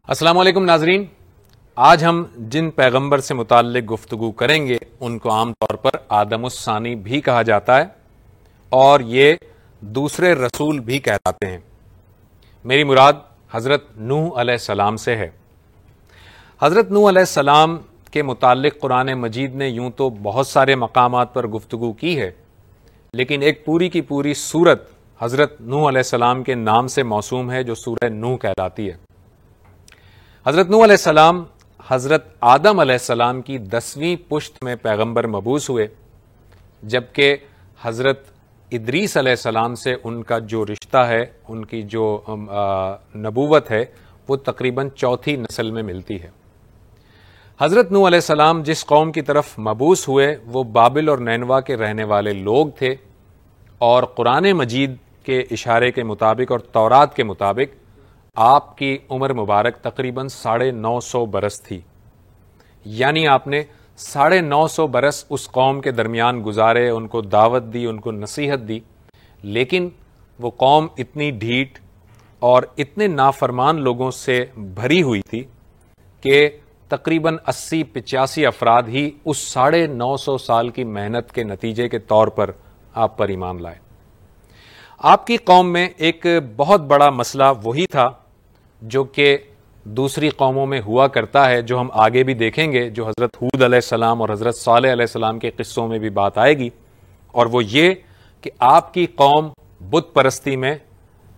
السلام علیکم ناظرین، آج ہم جن پیغمبر سے متعلق گفتگو کریں گے ان کو عام طور پر آدم الثانی بھی کہا جاتا ہے اور یہ دوسرے رسول بھی کہلاتے ہیں۔ میری مراد حضرت نوح علیہ السلام سے ہے۔ حضرت نوح علیہ السلام کے متعلق قرآن مجید نے یوں تو بہت سارے مقامات پر گفتگو کی ہے، لیکن ایک پوری کی پوری سورت حضرت نوح علیہ السلام کے نام سے موسوم ہے جو سورہ نوح کہلاتی ہے۔ حضرت نوح علیہ السلام حضرت آدم علیہ السلام کی 10ویں پشت میں پیغمبر مبعوث ہوئے، جبکہ حضرت ادریس علیہ السلام سے ان کا جو رشتہ ہے، ان کی جو نبوت ہے، وہ تقریباً چوتھی نسل میں ملتی ہے۔ حضرت نوح علیہ السلام جس قوم کی طرف مبعوث ہوئے وہ بابل اور نینوا کے رہنے والے لوگ تھے، اور قرآن مجید کے اشارے کے مطابق اور تورات کے مطابق آپ کی عمر مبارک تقریباً 950 برس تھی، یعنی آپ نے 950 برس اس قوم کے درمیان گزارے، ان کو دعوت دی، ان کو نصیحت دی، لیکن وہ قوم اتنی ڈھیٹ اور اتنے نافرمان لوگوں سے بھری ہوئی تھی کہ تقریباً 80-85 افراد ہی اس 950 سال کی محنت کے نتیجے کے طور پر آپ پر ایمان لائے۔ آپ کی قوم میں ایک بہت بڑا مسئلہ وہی تھا جو کہ دوسری قوموں میں ہوا کرتا ہے، جو ہم آگے بھی دیکھیں گے، جو حضرت ہود علیہ السلام اور حضرت صالح علیہ السلام کے قصوں میں بھی بات آئے گی، اور وہ یہ کہ آپ کی قوم بت پرستی میں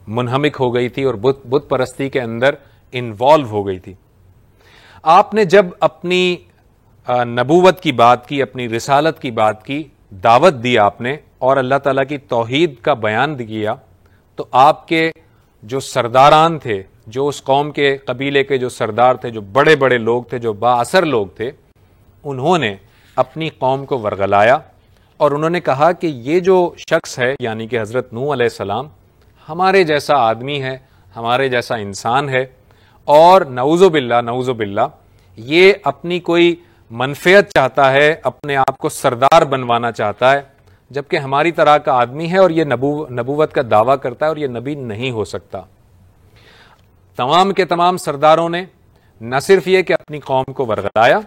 منہمک ہو گئی تھی اور بت پرستی کے اندر انوالو ہو گئی تھی۔ آپ نے جب اپنی نبوت کی بات کی، اپنی رسالت کی بات کی، دعوت دی آپ نے اور اللہ تعالیٰ کی توحید کا بیان کیا، تو آپ کے جو سرداران تھے، جو اس قوم کے قبیلے کے جو سردار تھے، جو بڑے بڑے لوگ تھے، جو با اثر لوگ تھے، انہوں نے اپنی قوم کو ورغلایا اور انہوں نے کہا کہ یہ جو شخص ہے، یعنی کہ حضرت نوح علیہ السلام، ہمارے جیسا آدمی ہے، ہمارے جیسا انسان ہے، اور نعوذ باللہ یہ اپنی کوئی منفعت چاہتا ہے، اپنے آپ کو سردار بنوانا چاہتا ہے، جبکہ ہماری طرح کا آدمی ہے اور یہ نبوت کا دعویٰ کرتا ہے اور یہ نبی نہیں ہو سکتا۔ تمام کے تمام سرداروں نے نہ صرف یہ کہ اپنی قوم کو ورغلایا،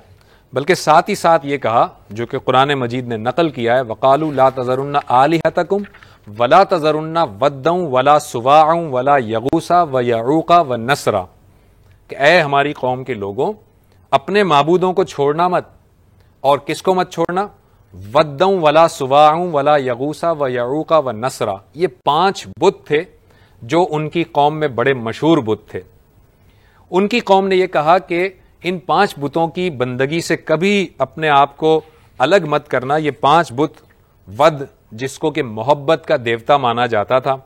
بلکہ ساتھ ہی ساتھ یہ کہا، جو کہ قرآن مجید نے نقل کیا ہے، وَقَالُوا لَا تَذَرُنَّ آلِهَتَكُمْ وَلَا تَذَرُنَّ وَدًّا وَلَا سُوَاعًا وَلَا يَغُوثَ وَيَعُوقَ وَنَسْرًا، کہ اے ہماری قوم کے لوگوں، اپنے معبودوں کو چھوڑنا مت، اور کس کو مت چھوڑنا؟ وَدًّا وَلَا سُوَاعًا وَلَا يَغُوثَ وَيَعُوقَ وَنَسْرًا، یہ 5 بت تھے جو ان کی قوم میں بڑے مشہور بت تھے۔ ان کی قوم نے یہ کہا کہ ان 5 بتوں کی بندگی سے کبھی اپنے آپ کو الگ مت کرنا۔ یہ 5 بت، ود جس کو کہ محبت کا دیوتا مانا جاتا تھا،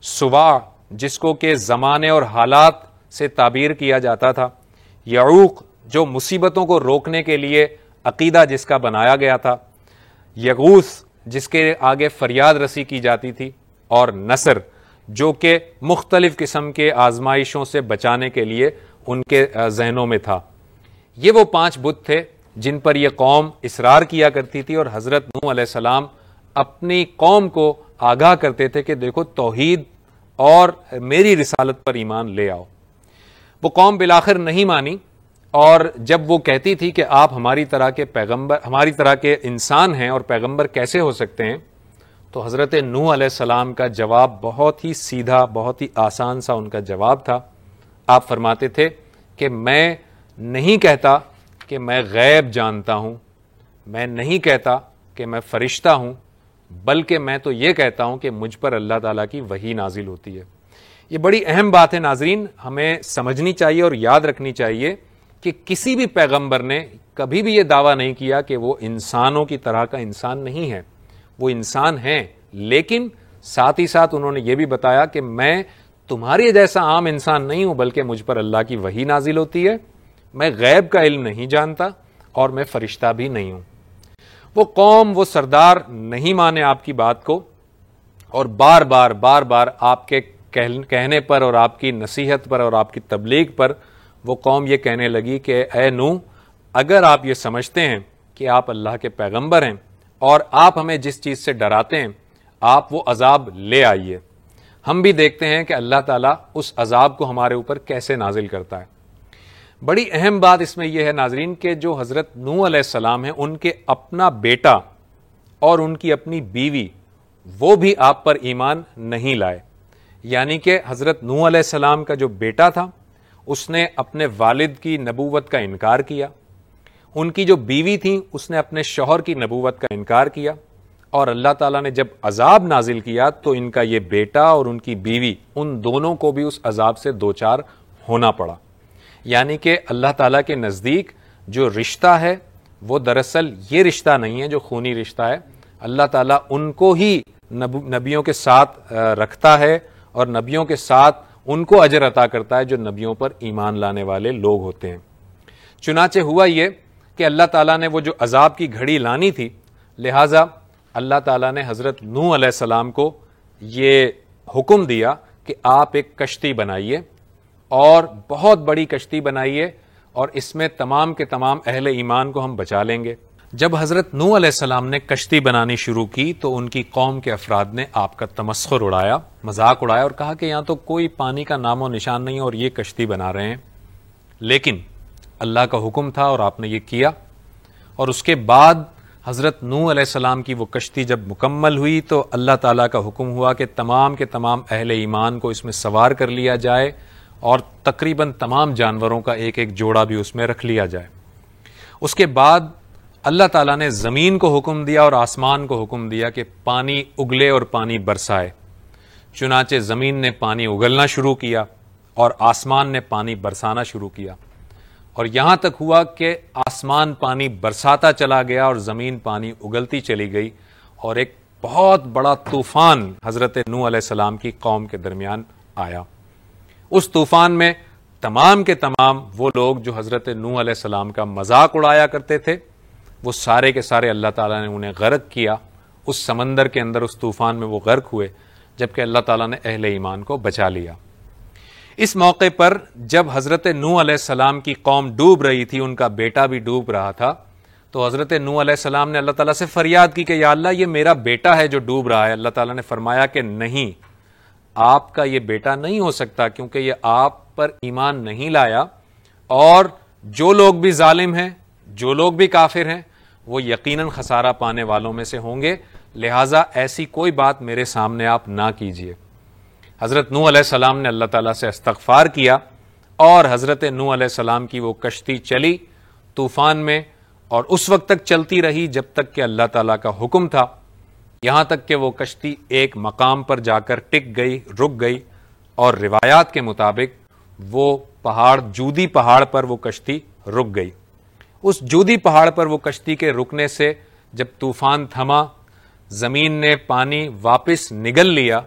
سواع جس کو کہ زمانے اور حالات سے تعبیر کیا جاتا تھا، یعوق جو مصیبتوں کو روکنے کے لیے عقیدہ جس کا بنایا گیا تھا، یغوث جس کے آگے فریاد رسی کی جاتی تھی، اور نصر جو کہ مختلف قسم کے آزمائشوں سے بچانے کے لیے ان کے ذہنوں میں تھا۔ یہ وہ 5 بت تھے جن پر یہ قوم اصرار کیا کرتی تھی، اور حضرت نوح علیہ السلام اپنی قوم کو آگاہ کرتے تھے کہ دیکھو توحید اور میری رسالت پر ایمان لے آؤ۔ وہ قوم بالآخر نہیں مانی، اور جب وہ کہتی تھی کہ آپ ہماری طرح کے پیغمبر، ہماری طرح کے انسان ہیں اور پیغمبر کیسے ہو سکتے ہیں، تو حضرت نوح علیہ السلام کا جواب بہت ہی سیدھا، بہت ہی آسان سا ان کا جواب تھا۔ آپ فرماتے تھے کہ میں نہیں کہتا کہ میں غیب جانتا ہوں، میں نہیں کہتا کہ میں فرشتہ ہوں، بلکہ میں تو یہ کہتا ہوں کہ مجھ پر اللہ تعالیٰ کی وحی نازل ہوتی ہے۔ یہ بڑی اہم بات ہے ناظرین، ہمیں سمجھنی چاہیے اور یاد رکھنی چاہیے کہ کسی بھی پیغمبر نے کبھی بھی یہ دعویٰ نہیں کیا کہ وہ انسانوں کی طرح کا انسان نہیں ہے۔ وہ انسان ہیں، لیکن ساتھ ہی ساتھ انہوں نے یہ بھی بتایا کہ میں تمہاری جیسا عام انسان نہیں ہوں، بلکہ مجھ پر اللہ کی وحی نازل ہوتی ہے، میں غیب کا علم نہیں جانتا، اور میں فرشتہ بھی نہیں ہوں۔ وہ قوم، وہ سردار نہیں مانے آپ کی بات کو، اور بار بار آپ کے کہنے پر اور آپ کی نصیحت پر اور آپ کی تبلیغ پر وہ قوم یہ کہنے لگی کہ اے نوح، اگر آپ یہ سمجھتے ہیں کہ آپ اللہ کے پیغمبر ہیں اور آپ ہمیں جس چیز سے ڈراتے ہیں، آپ وہ عذاب لے آئیے۔ ہم بھی دیکھتے ہیں کہ اللہ تعالیٰ اس عذاب کو ہمارے اوپر کیسے نازل کرتا ہے۔ بڑی اہم بات اس میں یہ ہے ناظرین کہ جو حضرت نوح علیہ السلام ہیں، ان کے اپنا بیٹا اور ان کی اپنی بیوی وہ بھی آپ پر ایمان نہیں لائے، یعنی کہ حضرت نوح علیہ السلام کا جو بیٹا تھا اس نے اپنے والد کی نبوت کا انکار کیا، ان کی جو بیوی تھی اس نے اپنے شوہر کی نبوت کا انکار کیا، اور اللہ تعالیٰ نے جب عذاب نازل کیا تو ان کا یہ بیٹا اور ان کی بیوی ان دونوں کو بھی اس عذاب سے دوچار ہونا پڑا۔ یعنی کہ اللہ تعالیٰ کے نزدیک جو رشتہ ہے وہ دراصل یہ رشتہ نہیں ہے جو خونی رشتہ ہے، اللہ تعالیٰ ان کو ہی نبیوں کے ساتھ رکھتا ہے اور نبیوں کے ساتھ ان کو اجر عطا کرتا ہے جو نبیوں پر ایمان لانے والے لوگ ہوتے ہیں۔ چنانچہ ہوا یہ کہ اللہ تعالیٰ نے وہ جو عذاب کی گھڑی لانی تھی، لہٰذا اللہ تعالیٰ نے حضرت نوح علیہ السلام کو یہ حکم دیا کہ آپ ایک کشتی بنائیے اور بہت بڑی کشتی بنائیے، اور اس میں تمام کے تمام اہل ایمان کو ہم بچا لیں گے۔ جب حضرت نوح علیہ السلام نے کشتی بنانی شروع کی تو ان کی قوم کے افراد نے آپ کا تمسخر اڑایا، مذاق اڑایا، اور کہا کہ یہاں تو کوئی پانی کا نام و نشان نہیں اور یہ کشتی بنا رہے ہیں۔ لیکن اللہ کا حکم تھا اور آپ نے یہ کیا، اور اس کے بعد حضرت نوح علیہ السلام کی وہ کشتی جب مکمل ہوئی تو اللہ تعالیٰ کا حکم ہوا کہ تمام کے تمام اہل ایمان کو اس میں سوار کر لیا جائے اور تقریباً تمام جانوروں کا ایک ایک جوڑا بھی اس میں رکھ لیا جائے۔ اس کے بعد اللہ تعالیٰ نے زمین کو حکم دیا اور آسمان کو حکم دیا کہ پانی اگلے اور پانی برسائے۔ چنانچہ زمین نے پانی اگلنا شروع کیا اور آسمان نے پانی برسانا شروع کیا، اور یہاں تک ہوا کہ آسمان پانی برساتا چلا گیا اور زمین پانی اگلتی چلی گئی، اور ایک بہت بڑا طوفان حضرت نوح علیہ السلام کی قوم کے درمیان آیا۔ اس طوفان میں تمام کے تمام وہ لوگ جو حضرت نوح علیہ السلام کا مذاق اڑایا کرتے تھے وہ سارے کے سارے اللہ تعالیٰ نے انہیں غرق کیا۔ اس سمندر کے اندر اس طوفان میں وہ غرق ہوئے، جبکہ اللہ تعالیٰ نے اہل ایمان کو بچا لیا۔ اس موقع پر جب حضرت نوح علیہ السلام کی قوم ڈوب رہی تھی، ان کا بیٹا بھی ڈوب رہا تھا، تو حضرت نوح علیہ السلام نے اللہ تعالیٰ سے فریاد کی کہ یا اللہ یہ میرا بیٹا ہے جو ڈوب رہا ہے۔ اللہ تعالیٰ نے فرمایا کہ نہیں، آپ کا یہ بیٹا نہیں ہو سکتا، کیونکہ یہ آپ پر ایمان نہیں لایا، اور جو لوگ بھی ظالم ہیں، جو لوگ بھی کافر ہیں، وہ یقیناً خسارہ پانے والوں میں سے ہوں گے، لہٰذا ایسی کوئی بات میرے سامنے آپ نہ کیجیے۔ حضرت نوح علیہ السلام نے اللہ تعالیٰ سے استغفار کیا، اور حضرت نوح علیہ السلام کی وہ کشتی چلی طوفان میں، اور اس وقت تک چلتی رہی جب تک کہ اللہ تعالیٰ کا حکم تھا، یہاں تک کہ وہ کشتی ایک مقام پر جا کر ٹک گئی، رک گئی، اور روایات کے مطابق وہ پہاڑ، جودی پہاڑ پر وہ کشتی رک گئی۔ اس جودی پہاڑ پر وہ کشتی کے رکنے سے جب طوفان تھما، زمین نے پانی واپس نگل لیا،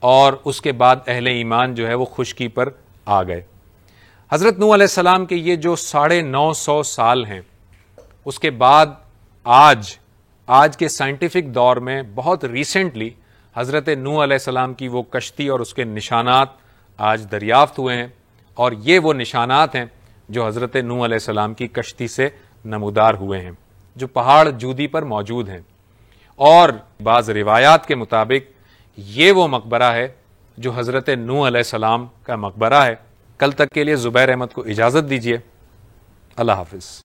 اور اس کے بعد اہل ایمان جو ہے وہ خشکی پر آ گئے۔ حضرت نوح علیہ السلام کے یہ جو 950 سال ہیں، اس کے بعد آج کے سائنٹیفک دور میں بہت ریسنٹلی حضرت نوح علیہ السلام کی وہ کشتی اور اس کے نشانات آج دریافت ہوئے ہیں، اور یہ وہ نشانات ہیں جو حضرت نوح علیہ السلام کی کشتی سے نمودار ہوئے ہیں، جو پہاڑ جودی پر موجود ہیں۔ اور بعض روایات کے مطابق یہ وہ مقبرہ ہے جو حضرت نوح علیہ السلام کا مقبرہ ہے۔ کل تک کے لیے زبیر احمد کو اجازت دیجیے، اللہ حافظ۔